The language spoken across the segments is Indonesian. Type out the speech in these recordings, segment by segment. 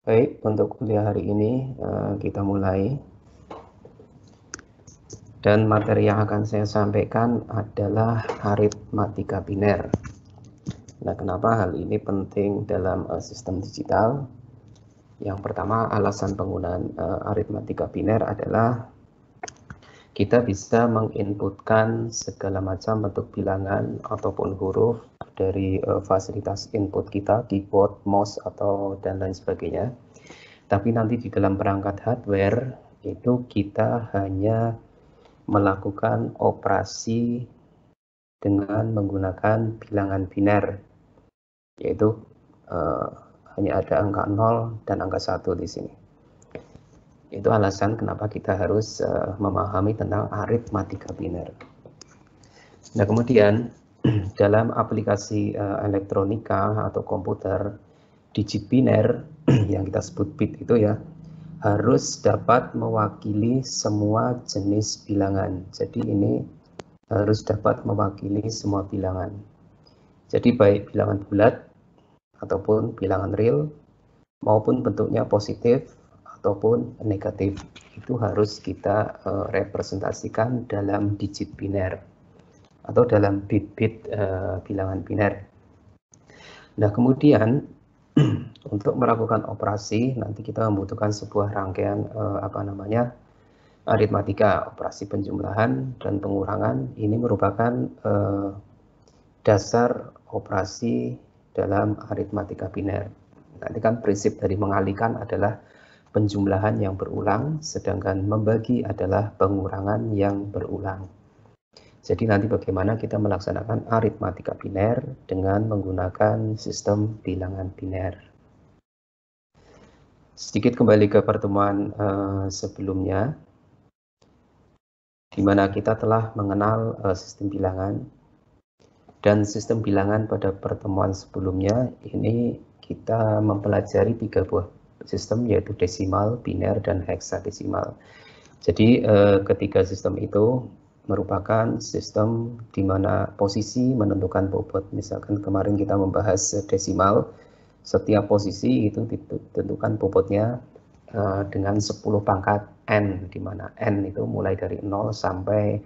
Baik, untuk kuliah hari ini kita mulai. Dan materi yang akan saya sampaikan adalah aritmatika biner. Nah, kenapa hal ini penting dalam sistem digital? Yang pertama, alasan penggunaan aritmatika biner adalah kita bisa menginputkan segala macam bentuk bilangan ataupun huruf dari fasilitas input kita, keyboard, mouse, atau dan lain sebagainya. Tapi nanti di dalam perangkat hardware itu kita hanya melakukan operasi dengan menggunakan bilangan biner, yaitu hanya ada angka 0 dan angka 1 di sini. Itu alasan kenapa kita harus memahami tentang aritmatika biner. Nah, kemudian dalam aplikasi elektronika atau komputer, digit biner yang kita sebut bit itu ya, harus dapat mewakili semua jenis bilangan. Jadi ini harus dapat mewakili semua bilangan. Jadi baik bilangan bulat ataupun bilangan real maupun bentuknya positif ataupun negatif, itu harus kita representasikan dalam digit biner atau dalam bit-bit bilangan biner. Nah, kemudian untuk melakukan operasi nanti kita membutuhkan sebuah rangkaian aritmatika, operasi penjumlahan dan pengurangan. Ini merupakan dasar operasi dalam aritmatika biner. Nanti kan prinsip dari mengalihkan adalah penjumlahan yang berulang, sedangkan membagi adalah pengurangan yang berulang. Jadi nanti bagaimana kita melaksanakan aritmatika biner dengan menggunakan sistem bilangan biner. Sedikit kembali ke pertemuan sebelumnya, di mana kita telah mengenal sistem bilangan. Dan sistem bilangan pada pertemuan sebelumnya ini kita mempelajari 3 buah sistem, yaitu desimal, biner, dan heksadesimal. Jadi ketiga sistem itu merupakan sistem di mana posisi menentukan bobot. Misalkan kemarin kita membahas desimal, setiap posisi itu ditentukan bobotnya dengan 10 pangkat n, di mana n itu mulai dari 0 sampai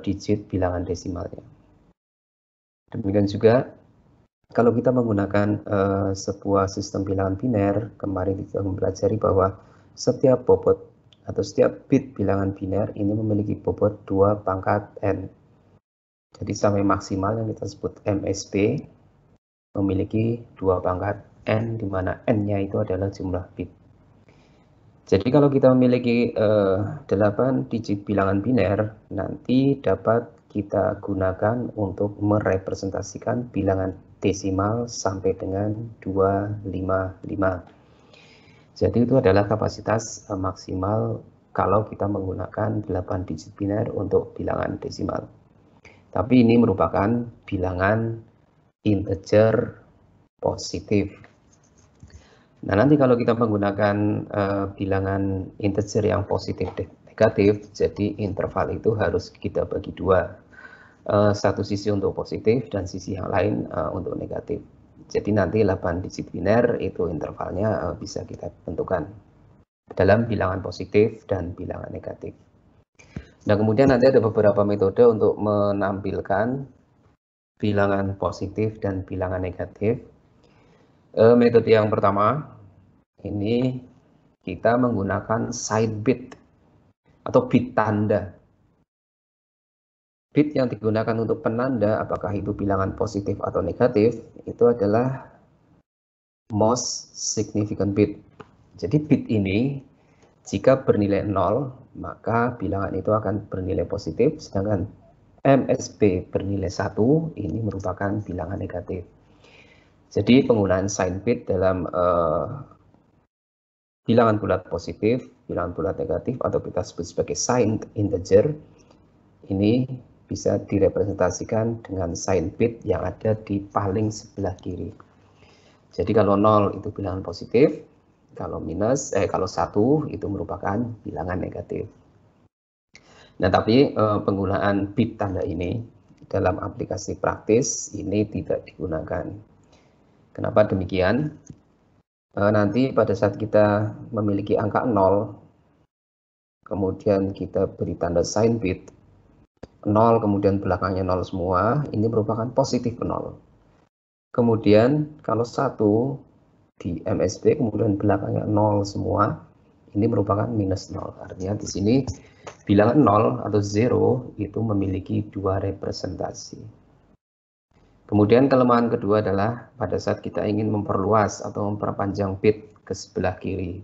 digit bilangan desimalnya. Demikian juga kalau kita menggunakan sebuah sistem bilangan biner, kemarin kita mempelajari bahwa setiap bobot atau setiap bit bilangan biner ini memiliki bobot 2 pangkat n. Jadi sampai maksimal yang kita sebut MSB memiliki 2 pangkat n, di mana n-nya itu adalah jumlah bit. Jadi kalau kita memiliki 8 digit bilangan biner, nanti dapat kita gunakan untuk merepresentasikan bilangan desimal sampai dengan 255. Jadi itu adalah kapasitas maksimal kalau kita menggunakan 8 digit biner untuk bilangan desimal. Tapi ini merupakan bilangan integer positif. Nah, nanti kalau kita menggunakan bilangan integer yang positif dan negatif, jadi interval itu harus kita bagi 2. Satu sisi untuk positif dan sisi yang lain untuk negatif. Jadi nanti 8 digit biner itu intervalnya bisa kita tentukan dalam bilangan positif dan bilangan negatif. Nah, kemudian nanti ada beberapa metode untuk menampilkan bilangan positif dan bilangan negatif. Metode yang pertama, ini kita menggunakan side bit atau bit tanda. Bit yang digunakan untuk penanda apakah itu bilangan positif atau negatif itu adalah most significant bit. Jadi bit ini jika bernilai 0 maka bilangan itu akan bernilai positif, sedangkan MSB bernilai 1 ini merupakan bilangan negatif. Jadi penggunaan sign bit dalam bilangan bulat positif, bilangan bulat negatif atau kita sebut sebagai signed integer ini bisa direpresentasikan dengan sign bit yang ada di paling sebelah kiri. Jadi kalau 0 itu bilangan positif, kalau 1 itu merupakan bilangan negatif. Nah, tapi penggunaan bit tanda ini dalam aplikasi praktis ini tidak digunakan. Kenapa demikian? nanti pada saat kita memiliki angka 0, kemudian kita beri tanda sign bit 0, kemudian belakangnya 0 semua, ini merupakan positif 0. Kemudian kalau 1 di MSB kemudian belakangnya 0 semua, ini merupakan minus 0. Artinya di sini bilangan 0 atau 0 itu memiliki dua representasi. Kemudian kelemahan kedua adalah pada saat kita ingin memperluas atau memperpanjang bit ke sebelah kiri.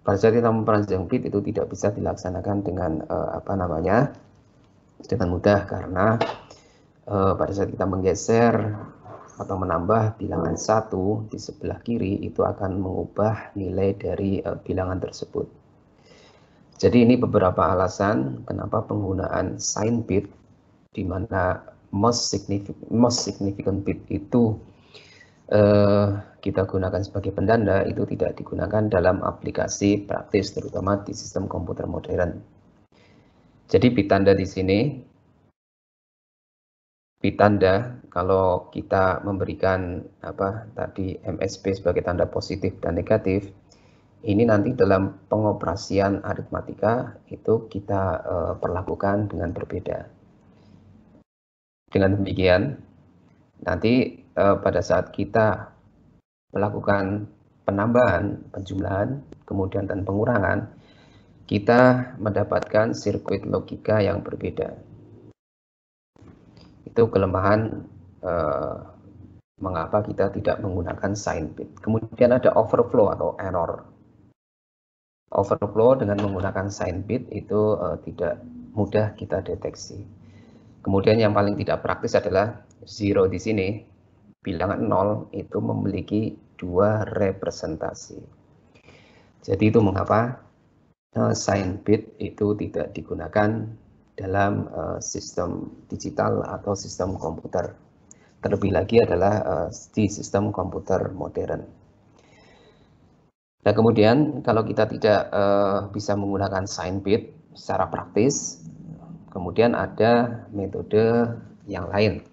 Pada saat kita memperpanjang bit itu tidak bisa dilaksanakan dengan dengan mudah, karena pada saat kita menggeser atau menambah bilangan 1 di sebelah kiri itu akan mengubah nilai dari bilangan tersebut. Jadi ini beberapa alasan kenapa penggunaan sign bit, di mana most significant bit itu kita gunakan sebagai pendanda, itu tidak digunakan dalam aplikasi praktis, terutama di sistem komputer modern. Jadi bit tanda di sini, bit tanda kalau kita memberikan tadi MSB sebagai tanda positif dan negatif, ini nanti dalam pengoperasian aritmatika itu kita perlakukan dengan berbeda. Dengan demikian, nanti pada saat kita melakukan penambahan, penjumlahan, kemudian dan pengurangan, kita mendapatkan sirkuit logika yang berbeda. Itu kelemahan mengapa kita tidak menggunakan sign bit. Kemudian ada overflow atau error. Overflow dengan menggunakan sign bit itu tidak mudah kita deteksi. Kemudian yang paling tidak praktis adalah 0 di sini. Bilangan 0 itu memiliki dua representasi. Jadi itu mengapa sign bit itu tidak digunakan dalam sistem digital atau sistem komputer. Terlebih lagi adalah di sistem komputer modern. Nah, kemudian kalau kita tidak bisa menggunakan sign bit secara praktis, kemudian ada metode yang lain.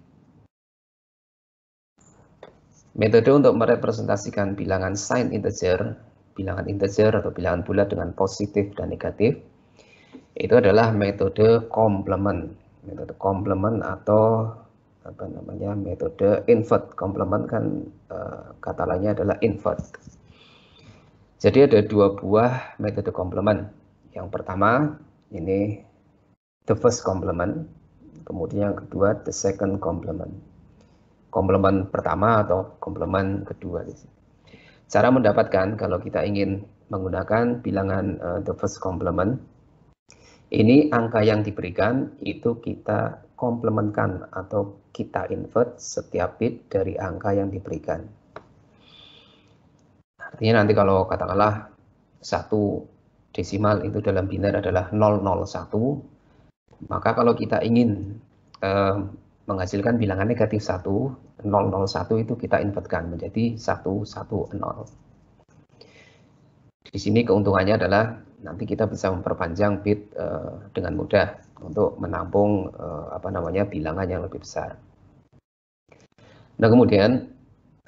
Metode untuk merepresentasikan bilangan sign integer, bilangan integer atau bilangan bulat dengan positif dan negatif, itu adalah metode complement. Metode complement atau metode invert. Complement kan kata lainnya adalah invert. Jadi ada dua buah metode complement. Yang pertama ini the first complement, kemudian yang kedua the second complement. Komplemen pertama atau komplemen kedua. Cara mendapatkan kalau kita ingin menggunakan bilangan the first complement, ini angka yang diberikan itu kita komplementkan atau kita invert setiap bit dari angka yang diberikan. Artinya nanti kalau katakanlah 1 desimal itu dalam biner adalah 001, maka kalau kita ingin menghasilkan bilangan negatif 1, 001 itu kita invertkan menjadi 110. Di sini keuntungannya adalah nanti kita bisa memperpanjang bit dengan mudah untuk menampung bilangan yang lebih besar. Nah, kemudian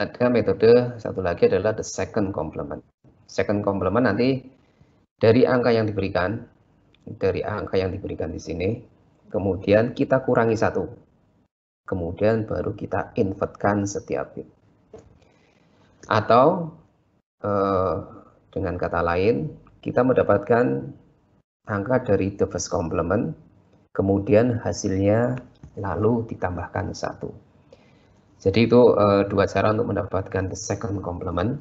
ada metode satu lagi adalah the second complement. Second complement nanti dari angka yang diberikan, di sini, kemudian kita kurangi 1. Kemudian baru kita invertkan setiap bit. Atau dengan kata lain, kita mendapatkan angka dari the first complement, kemudian hasilnya lalu ditambahkan 1. Jadi itu dua cara untuk mendapatkan the second complement.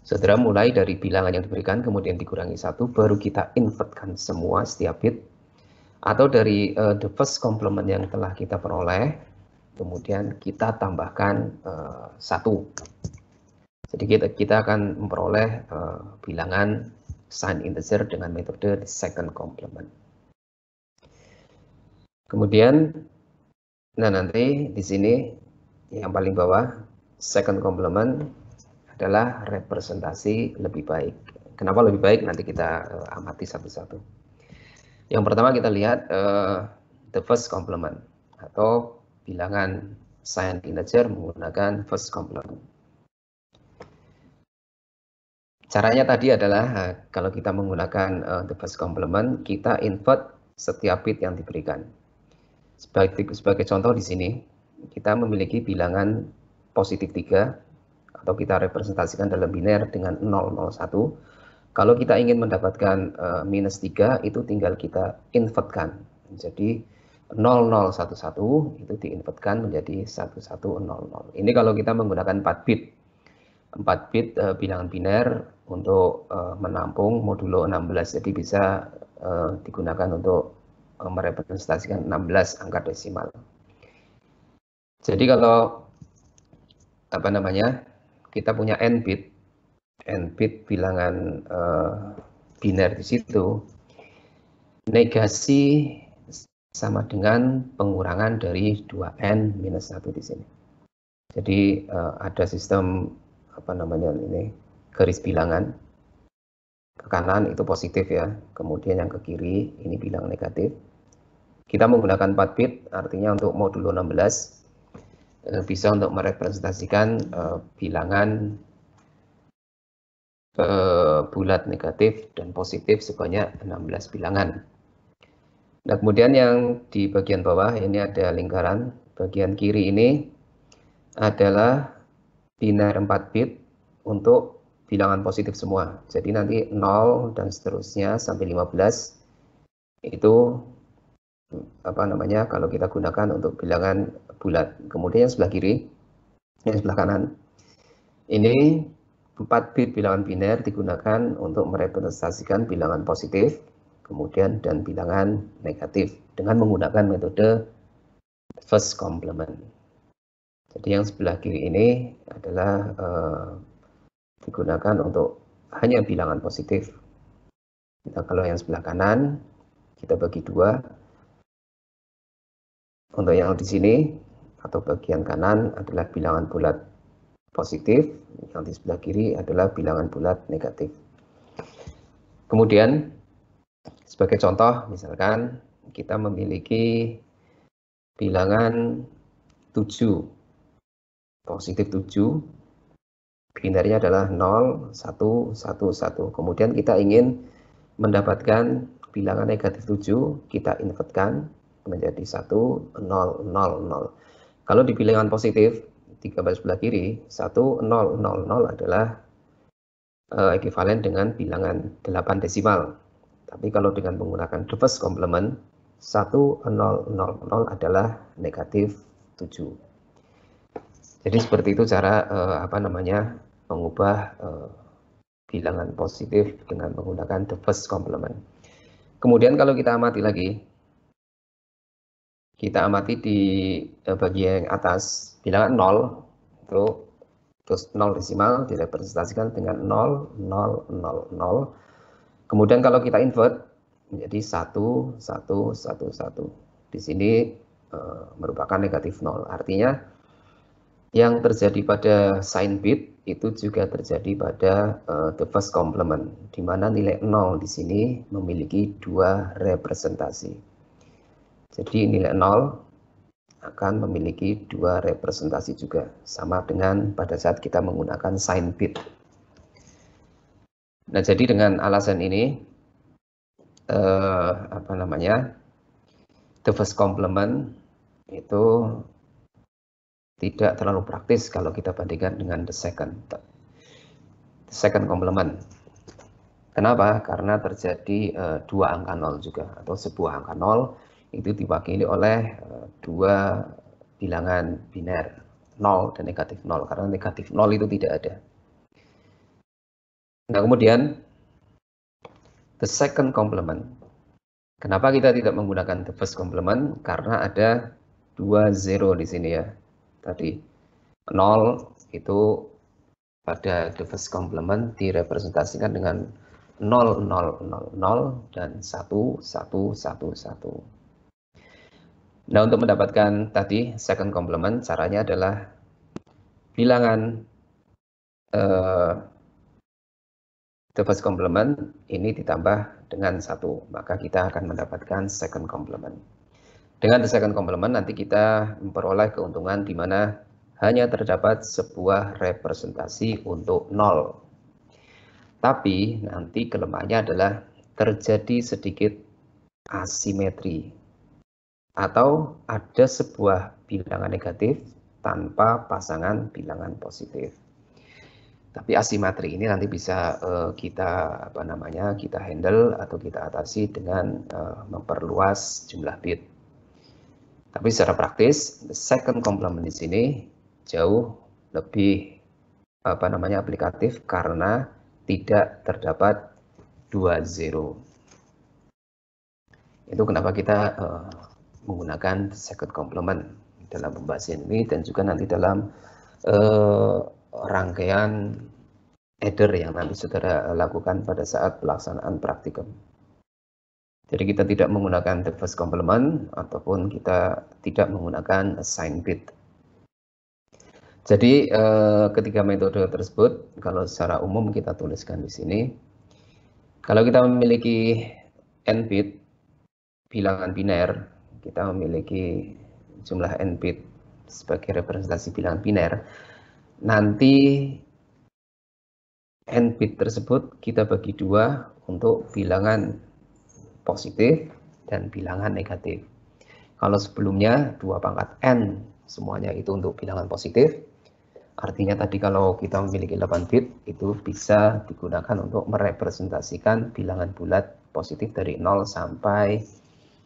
Saudara mulai dari bilangan yang diberikan, kemudian dikurangi 1, baru kita invertkan semua setiap bit. Atau dari the first complement yang telah kita peroleh, kemudian kita tambahkan 1. Jadi kita akan memperoleh bilangan sign integer dengan metode the second complement. Kemudian, nanti di sini yang paling bawah, second complement adalah representasi lebih baik. Kenapa lebih baik? Nanti kita amati satu-satu. Yang pertama kita lihat the first complement atau bilangan sign integer menggunakan first complement. Caranya tadi adalah kalau kita menggunakan the first complement, kita invert setiap bit yang diberikan. Sebagai contoh di sini, kita memiliki bilangan positif 3, atau kita representasikan dalam biner dengan 001. Kalau kita ingin mendapatkan minus 3, itu tinggal kita invertkan. Jadi 0011 itu diinvertkan menjadi 1100. Ini kalau kita menggunakan 4 bit. 4 bit bilangan biner untuk menampung modulo 16, jadi bisa digunakan untuk merepresentasikan 16 angka desimal. Jadi kalau kita punya n bit bilangan biner di situ, negasi sama dengan pengurangan dari 2n minus 1 di sini. Jadi ada sistem garis bilangan. Ke kanan itu positif ya, kemudian yang ke kiri ini bilangan negatif. Kita menggunakan 4 bit, artinya untuk modulo 16 bisa untuk merepresentasikan bilangan bulat negatif dan positif sebanyak 16 bilangan. Nah, kemudian yang di bagian bawah ini ada lingkaran, bagian kiri ini adalah biner 4 bit untuk bilangan positif semua. Jadi nanti 0 dan seterusnya sampai 15 itu kalau kita gunakan untuk bilangan bulat. Kemudian yang sebelah kiri, yang sebelah kanan, ini 4 bit bilangan biner digunakan untuk merepresentasikan bilangan positif, kemudian dan bilangan negatif dengan menggunakan metode first complement. Jadi yang sebelah kiri ini adalah digunakan untuk hanya bilangan positif. Nah, kalau yang sebelah kanan kita bagi dua. Untuk yang di sini atau bagian kanan adalah bilangan bulat positif, yang di sebelah kiri adalah bilangan bulat negatif. Kemudian sebagai contoh, misalkan kita memiliki bilangan 7, positif 7, binernya adalah 0, 1, 1, 1. Kemudian kita ingin mendapatkan bilangan negatif 7, kita invertkan menjadi 1, 0, 0, 0. Kalau di bilangan positif, 3 baris sebelah kiri, 1, 0, 0, 0 adalah ekivalen dengan bilangan 8 desimal. Tapi kalau dengan menggunakan the first complement, 1, 0, 0, 0 adalah negatif 7. Jadi seperti itu cara mengubah bilangan positif dengan menggunakan the first complement. Kemudian kalau kita amati lagi, kita amati di bagian atas, bilangan 0 itu terus 0 desimal direpresentasikan dengan 0, 0, 0, 0. Kemudian kalau kita invert menjadi 1, 1, 1, 1. Di sini merupakan negatif 0. Artinya yang terjadi pada sign bit itu juga terjadi pada the first complement, di mana nilai 0 di sini memiliki 2 representasi. Jadi nilai 0 akan memiliki 2 representasi juga, sama dengan pada saat kita menggunakan sign bit. Nah, jadi dengan alasan ini, the first complement itu tidak terlalu praktis kalau kita bandingkan dengan the second complement. Kenapa? Karena terjadi 2 angka 0 juga, atau sebuah angka 0 itu diwakili oleh 2 bilangan biner 0 dan negatif 0, karena negatif 0 itu tidak ada. Nah, kemudian the second complement. Kenapa kita tidak menggunakan the first complement? Karena ada 2 0 di sini ya. Tadi 0 itu pada the first complement direpresentasikan dengan 0, 0, 0, 0 dan 1, 1, 1, 1. Nah, untuk mendapatkan tadi second complement, caranya adalah bilangan the first complement ini ditambah dengan 1, maka kita akan mendapatkan second complement. Dengan the second complement nanti kita memperoleh keuntungan di mana hanya terdapat sebuah representasi untuk 0. Tapi nanti kelemahannya adalah terjadi sedikit asimetri atau ada sebuah bilangan negatif tanpa pasangan bilangan positif. Tapi asimetri ini nanti bisa kita handle atau kita atasi dengan memperluas jumlah bit. Tapi secara praktis, the second complement di sini jauh lebih aplikatif karena tidak terdapat 2 zero. Itu kenapa kita menggunakan second complement dalam pembahasan ini dan juga nanti dalam rangkaian header yang nanti saudara lakukan pada saat pelaksanaan praktikum. Jadi kita tidak menggunakan the first complement ataupun kita tidak menggunakan assign bit. Jadi ketiga metode tersebut kalau secara umum kita tuliskan di sini. Kalau kita memiliki n bit bilangan biner, kita memiliki jumlah n bit sebagai representasi bilangan biner. Nanti n bit tersebut kita bagi dua untuk bilangan positif dan bilangan negatif. Kalau sebelumnya 2 pangkat n semuanya itu untuk bilangan positif, artinya tadi kalau kita memiliki 8 bit itu bisa digunakan untuk merepresentasikan bilangan bulat positif dari 0 sampai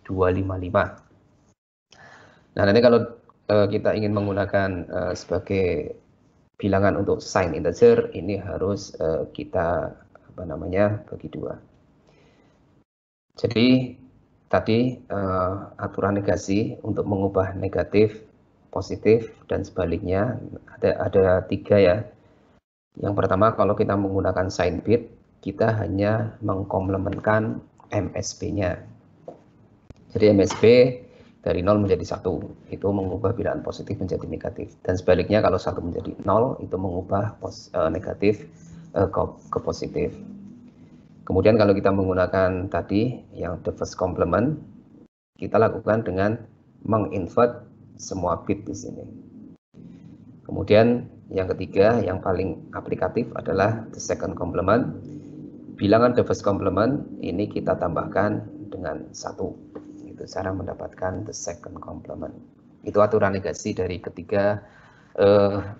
255. Nah, nanti kalau kita ingin menggunakan sebagai bilangan untuk sign integer, ini harus kita bagi dua. Jadi tadi aturan negasi untuk mengubah negatif positif dan sebaliknya ada 3 ya. Yang pertama, kalau kita menggunakan sign bit, kita hanya mengkomplementkan MSB-nya. Jadi MSB dari 0 menjadi 1, itu mengubah bilangan positif menjadi negatif. Dan sebaliknya kalau 1 menjadi 0, itu mengubah negatif ke positif. Kemudian kalau kita menggunakan tadi yang the first complement, kita lakukan dengan menginvert semua bit di sini. Kemudian yang ketiga, yang paling aplikatif adalah the second complement. Bilangan the first complement ini kita tambahkan dengan 1. Itu cara mendapatkan the second complement. Itu aturan negasi dari ketiga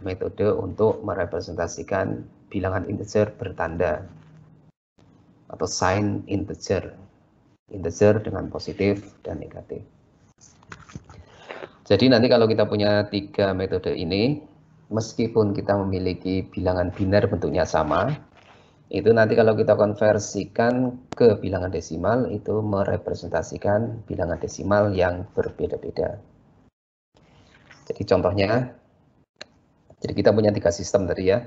metode untuk merepresentasikan bilangan integer bertanda atau sign integer dengan positif dan negatif. Jadi nanti kalau kita punya 3 metode ini, meskipun kita memiliki bilangan biner bentuknya sama, itu nanti kalau kita konversikan ke bilangan desimal, itu merepresentasikan bilangan desimal yang berbeda-beda. Jadi contohnya, jadi kita punya 3 sistem tadi ya.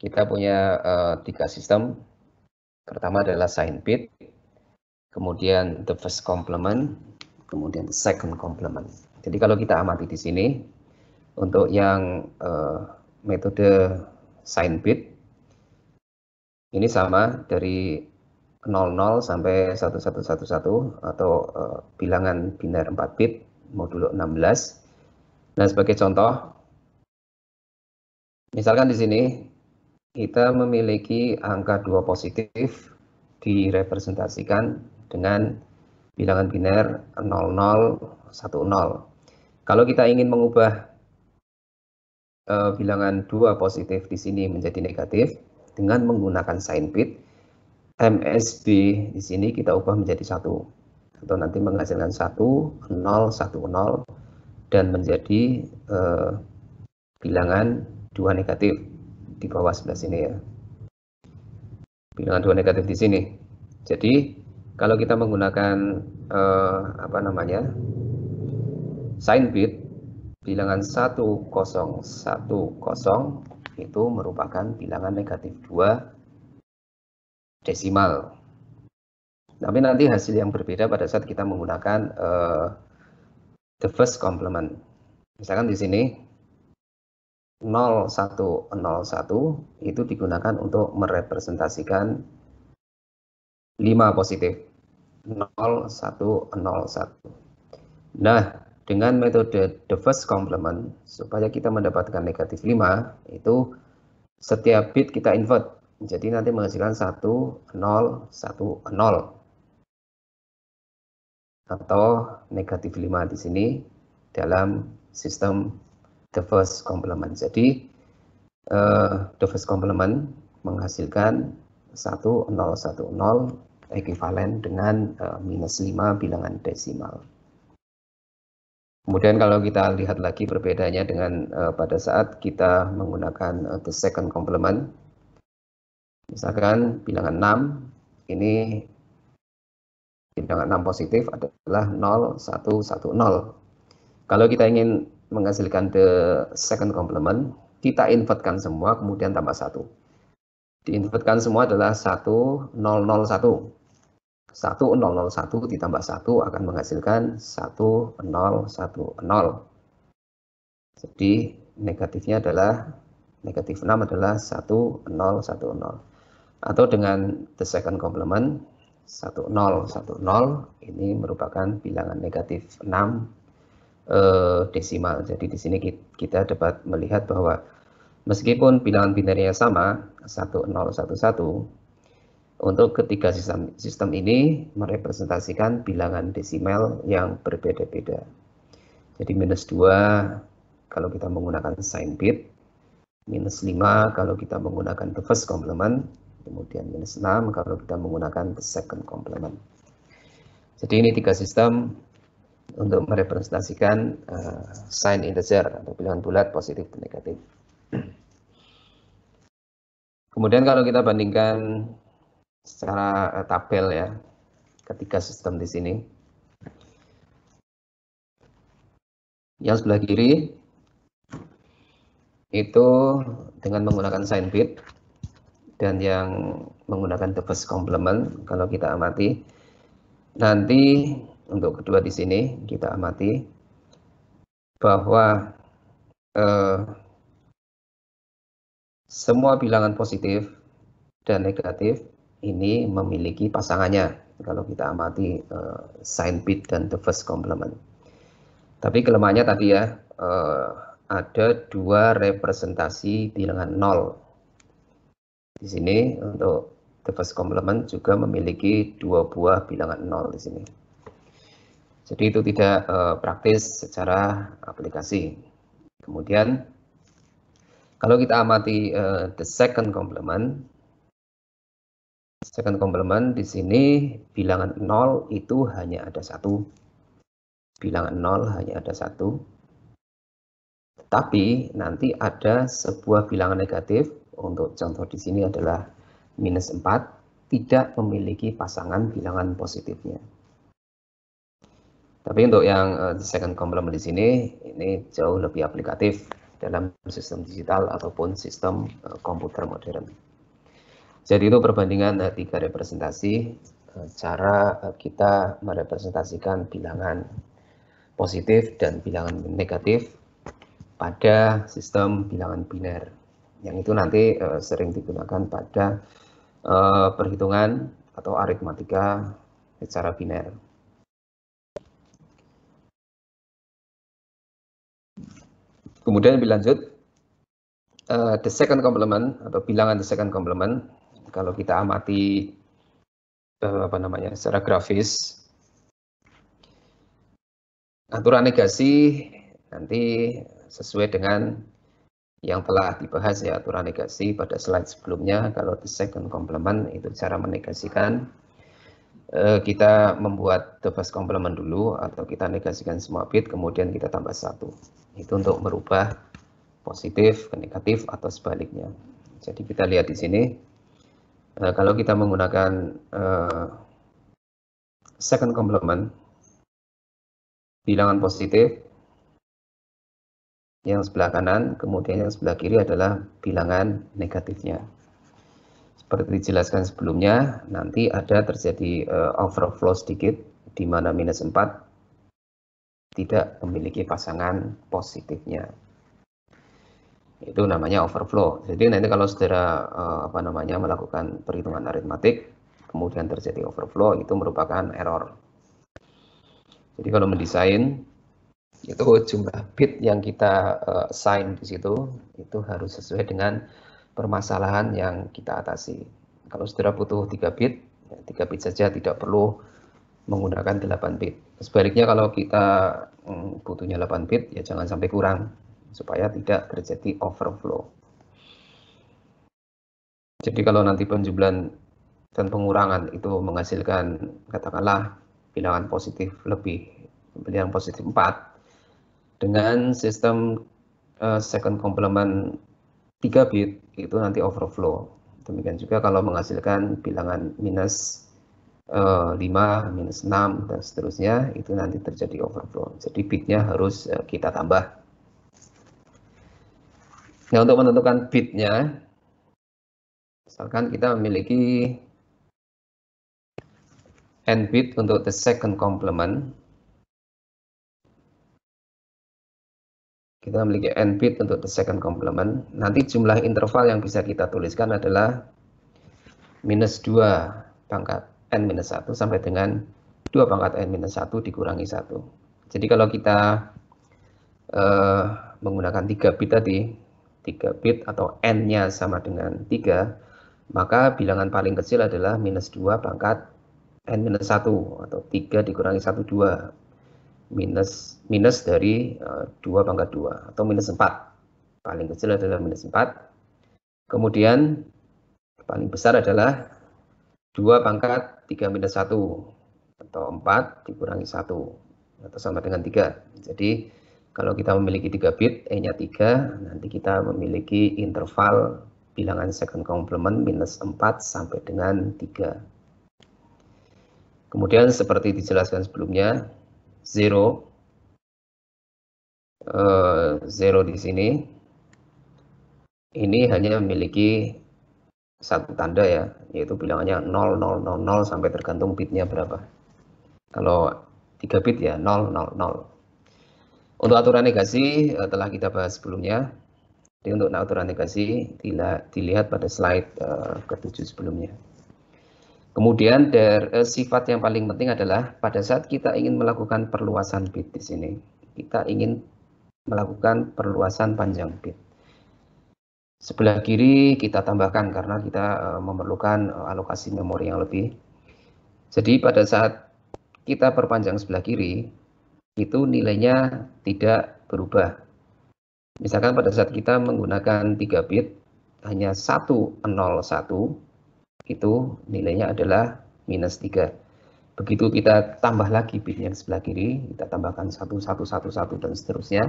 Kita punya 3 sistem. Pertama adalah sign bit, kemudian the first complement, kemudian the second complement. Jadi kalau kita amati di sini, untuk yang metode sign bit, ini sama dari 00 sampai 1111 atau bilangan biner 4 bit, modulo 16. Nah, sebagai contoh, misalkan di sini kita memiliki angka 2 positif direpresentasikan dengan bilangan biner 0010. Kalau kita ingin mengubah bilangan 2 positif di sini menjadi negatif dengan menggunakan sign bit, MSB di sini kita ubah menjadi 1 atau nanti menghasilkan 1, 0, 1, 0 dan menjadi bilangan 2 negatif di bawah sebelah sini ya. Bilangan 2 negatif di sini. Jadi kalau kita menggunakan sign bit, bilangan 1010 itu merupakan bilangan negatif 2 desimal. Tapi nanti hasil yang berbeda pada saat kita menggunakan the first complement. Misalkan di sini 0101 itu digunakan untuk merepresentasikan 5 positif. 0101. Nah, dengan metode the first complement, supaya kita mendapatkan negatif 5, itu setiap bit kita invert. Jadi nanti menghasilkan 1, 0, 1, 0. Atau negatif 5 di sini dalam sistem the first complement. Jadi the first complement menghasilkan 1, 0, 1, 0 ekuivalen dengan minus 5 bilangan desimal. Kemudian kalau kita lihat lagi perbedaannya dengan pada saat kita menggunakan the second complement. Misalkan bilangan 6, ini bilangan 6 positif adalah 0, 1, 1, 0. Kalau kita ingin menghasilkan the second complement, kita invertkan semua, kemudian tambah 1. Diinvertkan semua adalah 1, 0, 0, 1. 1, 0, 0, 1 ditambah 1 akan menghasilkan 1, 0, 1, 0. Jadi negatifnya adalah, negatif 6 adalah 1, 0, 1, 0. Atau dengan the second complement, 1, 0, 1, 0, ini merupakan bilangan negatif 6 desimal. Jadi di sini kita dapat melihat bahwa meskipun bilangan binernya sama, 1, 0, 1, 1, untuk ketiga sistem ini merepresentasikan bilangan desimal yang berbeda-beda. Jadi minus 2 kalau kita menggunakan sign bit, minus 5 kalau kita menggunakan the first complement, kemudian minus 6 kalau kita menggunakan the second complement. Jadi ini tiga sistem untuk merepresentasikan sign integer atau bilangan bulat positif dan negatif. Kemudian kalau kita bandingkan secara tabel ya, ketiga sistem di sini. Yang sebelah kiri itu dengan menggunakan sign bit, dan yang menggunakan the first complement. Kalau kita amati nanti untuk kedua di sini kita amati bahwa semua bilangan positif dan negatif ini memiliki pasangannya kalau kita amati sign bit dan the first complement. Tapi kelemahannya tadi ya, ada dua representasi bilangan 0. Di sini untuk the first complement juga memiliki dua buah bilangan 0 di sini. Jadi itu tidak praktis secara aplikasi. Kemudian kalau kita amati the second complement di sini bilangan 0 itu hanya ada satu. Bilangan 0 hanya ada satu. Tetapi nanti ada sebuah bilangan negatif, untuk contoh di sini adalah minus 4, tidak memiliki pasangan bilangan positifnya. Tapi untuk yang second complement di sini, ini jauh lebih aplikatif dalam sistem digital ataupun sistem komputer modern. Jadi itu perbandingan tiga representasi, cara kita merepresentasikan bilangan positif dan bilangan negatif pada sistem bilangan biner, yang itu nanti sering digunakan pada perhitungan atau aritmatika secara biner. Kemudian lebih lanjut, the second complement atau bilangan the second complement, kalau kita amati secara grafis, aturan negasi nanti sesuai dengan yang telah dibahas ya, aturan negasi pada slide sebelumnya. Kalau the second complement itu cara menegasikan, kita membuat the first complement dulu atau kita negasikan semua bit kemudian kita tambah 1. Itu untuk merubah positif ke negatif atau sebaliknya. Jadi kita lihat di sini, kalau kita menggunakan second complement, bilangan positif yang sebelah kanan, kemudian yang sebelah kiri adalah bilangan negatifnya. Seperti dijelaskan sebelumnya, nanti ada terjadi overflow sedikit, di mana minus 4 tidak memiliki pasangan positifnya. Itu namanya overflow. Jadi nanti kalau saudara melakukan perhitungan aritmatik, kemudian terjadi overflow, itu merupakan error. Jadi kalau mendesain, itu jumlah bit yang kita assign di situ itu harus sesuai dengan permasalahan yang kita atasi. Kalau saudara butuh 3 bit, ya 3 bit saja, tidak perlu menggunakan 8 bit. Sebaliknya kalau kita butuhnya 8 bit, ya jangan sampai kurang, supaya tidak terjadi overflow. Jadi kalau nanti penjumlahan dan pengurangan itu menghasilkan, katakanlah, bilangan positif lebih, bilangan positif 4, dengan sistem second complement 3 bit, itu nanti overflow. Demikian juga kalau menghasilkan bilangan minus 5, minus 6, dan seterusnya, itu nanti terjadi overflow. Jadi bitnya harus kita tambah. Nah, untuk menentukan bitnya, misalkan kita memiliki n bit untuk the second complement. Kita memiliki n bit untuk the second complement. Nanti jumlah interval yang bisa kita tuliskan adalah minus 2 pangkat n-1 sampai dengan 2 pangkat n-1 dikurangi 1. Jadi kalau kita menggunakan 3 bit tadi, 3 bit atau n-nya sama dengan 3, maka bilangan paling kecil adalah minus 2 pangkat n-1 atau 3 dikurangi 1, 2. Minus dari 2 pangkat 2 atau minus 4. Paling kecil adalah minus 4. Kemudian paling besar adalah 2 pangkat 3 minus 1 atau 4 dikurangi 1 atau sama dengan 3. Jadi kalau kita memiliki 3 bit, E-nya 3, nanti kita memiliki interval bilangan second complement minus 4 sampai dengan 3. Kemudian seperti dijelaskan sebelumnya, 0 di sini ini hanya memiliki satu tanda ya, yaitu bilangannya 0, 0, 0, 0 sampai tergantung bitnya berapa. Kalau 3 bit ya 0, 0, 0. Untuk aturan negasi telah kita bahas sebelumnya. Jadi untuk aturan negasi dilihat pada slide ke-7 sebelumnya. Kemudian sifat yang paling penting adalah pada saat kita ingin melakukan perluasan bit di sini, kita ingin melakukan perluasan panjang bit. Sebelah kiri kita tambahkan karena kita memerlukan alokasi memori yang lebih. Jadi pada saat kita perpanjang sebelah kiri, itu nilainya tidak berubah. Misalkan pada saat kita menggunakan 3 bit, hanya 101, itu nilainya adalah minus 3. Begitu kita tambah lagi bit yang sebelah kiri, kita tambahkan 1, 1, 1, 1, dan seterusnya,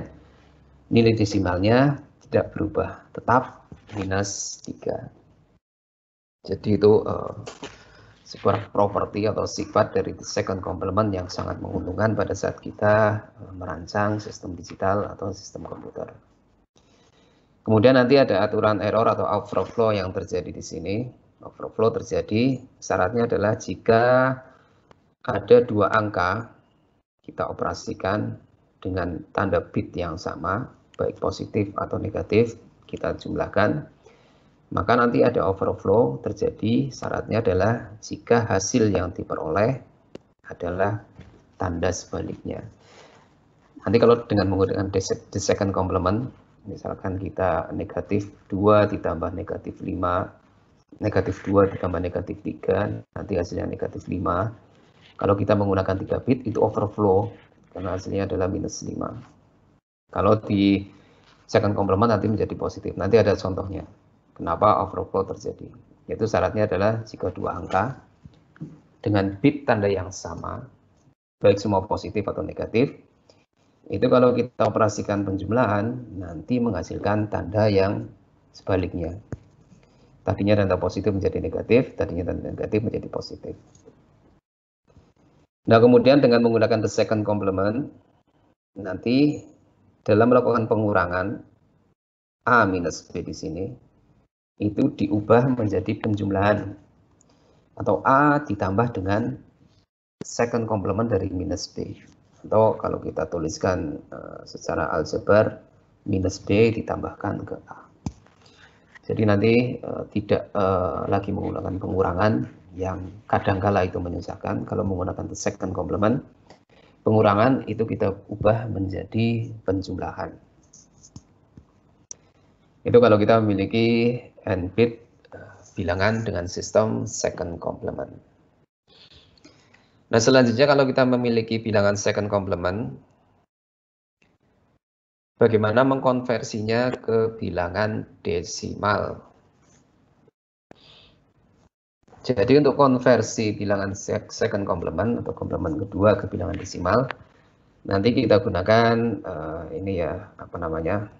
nilai desimalnya tidak berubah, tetap minus 3. Jadi itu sebuah properti atau sifat dari second complement yang sangat menguntungkan pada saat kita merancang sistem digital atau sistem komputer. Kemudian nanti ada aturan error atau overflow yang terjadi di sini. Overflow terjadi, syaratnya adalah jika ada 2 angka kita operasikan dengan tanda bit yang sama, baik positif atau negatif, kita jumlahkan, maka nanti ada overflow terjadi. Syaratnya adalah jika hasil yang diperoleh adalah tanda sebaliknya. Nanti kalau dengan menggunakan the second complement, misalkan kita negatif 2 ditambah negatif 5, negatif 2 ditambah negatif 3, nanti hasilnya negatif 5. Kalau kita menggunakan 3 bit, itu overflow, karena hasilnya adalah minus 5. Kalau di second complement nanti menjadi positif. Nanti ada contohnya. Kenapa overflow terjadi? Yaitu syaratnya adalah jika 2 angka dengan bit tanda yang sama, baik semua positif atau negatif, itu kalau kita operasikan penjumlahan, nanti menghasilkan tanda yang sebaliknya. Tadinya tanda positif menjadi negatif, tadinya tanda negatif menjadi positif. Nah, kemudian dengan menggunakan the second complement, nanti dalam melakukan pengurangan A minus B di sini, itu diubah menjadi penjumlahan, atau A ditambah dengan second complement dari minus B. Atau kalau kita tuliskan secara aljabar, minus B ditambahkan ke A. Jadi nanti tidak lagi menggunakan pengurangan yang kadangkala itu menyusahkan. Kalau menggunakan the second complement, pengurangan itu kita ubah menjadi penjumlahan. Itu kalau kita memiliki n bit bilangan dengan sistem second complement. Nah, selanjutnya kalau kita memiliki bilangan second complement, bagaimana mengkonversinya ke bilangan desimal? Jadi untuk konversi bilangan second complement atau komplement kedua ke bilangan desimal, nanti kita gunakan ini ya, apa namanya,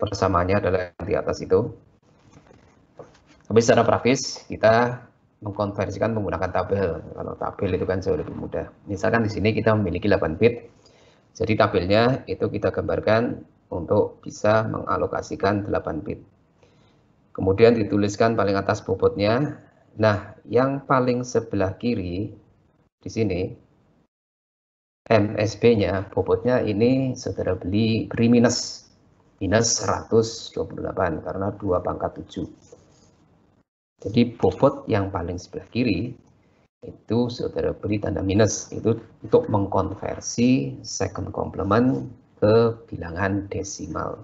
persamaannya adalah di atas itu. Tapi secara praktis kita mengkonversikan menggunakan tabel. Kalau tabel itu kan jauh lebih mudah. Misalkan di sini kita memiliki 8 bit. Jadi tabelnya itu kita gambarkan untuk bisa mengalokasikan 8 bit. Kemudian dituliskan paling atas bobotnya. Nah, yang paling sebelah kiri di sini MSB-nya, bobotnya ini saudara beri minus 128 karena 2 pangkat 7. Jadi bobot yang paling sebelah kiri itu saudara beri tanda minus, itu untuk mengkonversi second complement ke bilangan desimal.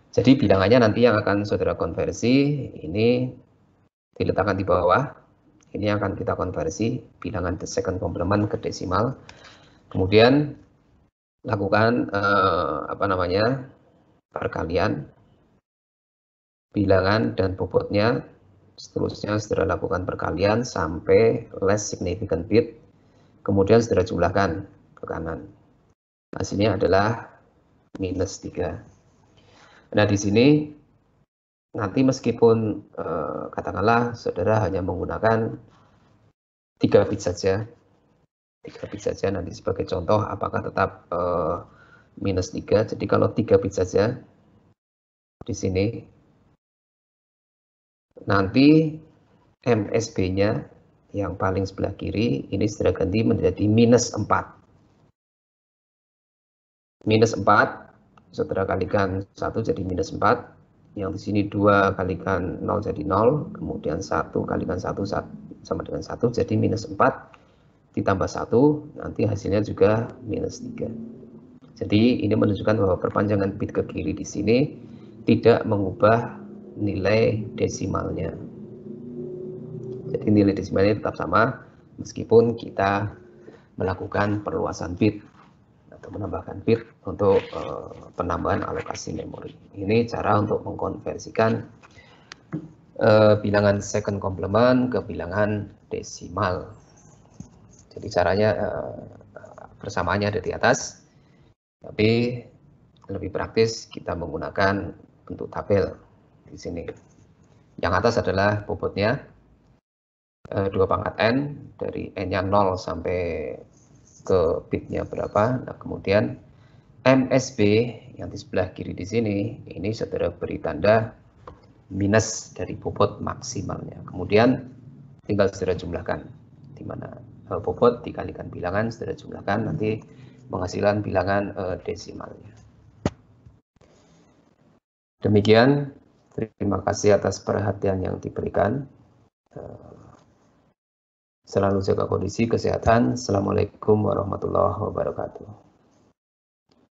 Jadi bilangannya nanti yang akan saudara konversi ini diletakkan di bawah. Ini akan kita konversi bilangan second complement ke desimal. Kemudian lakukan perkalian bilangan dan bobotnya. Seterusnya saudara lakukan perkalian sampai less significant bit, kemudian saudara jumlahkan ke kanan. Hasilnya adalah minus 3. Nah, di sini nanti meskipun katakanlah saudara hanya menggunakan 3 bit saja, 3 bit saja, nanti sebagai contoh apakah tetap minus 3. Jadi kalau 3 bit saja di sini, nanti MSB-nya yang paling sebelah kiri ini sudah ganti menjadi minus 4. Minus 4, saudara kalikan 1 jadi minus 4. Yang di sini 2 kalikan 0 jadi 0. Kemudian 1 kalikan 1 sama dengan 1 jadi minus 4. Ditambah 1, nanti hasilnya juga minus 3. Jadi ini menunjukkan bahwa perpanjangan bit ke kiri di sini tidak mengubah nilai desimalnya. Jadi nilai desimalnya tetap sama meskipun kita melakukan perluasan bit atau menambahkan bit untuk penambahan alokasi memori. Ini cara untuk mengkonversikan bilangan second complement ke bilangan desimal. Jadi caranya persamaannya ada di atas, tapi lebih praktis kita menggunakan bentuk tabel di sini. Yang atas adalah bobotnya 2 pangkat n, dari n-nya 0 sampai ke bitnya berapa. Nah, kemudian MSB yang di sebelah kiri di sini, ini saudara beri tanda minus dari bobot maksimalnya. Kemudian tinggal saudara jumlahkan, di mana bobot dikalikan bilangan, saudara jumlahkan, nanti menghasilkan bilangan desimalnya. Demikian, terima kasih atas perhatian yang diberikan. Selalu jaga kondisi kesehatan. Assalamualaikum warahmatullahi wabarakatuh.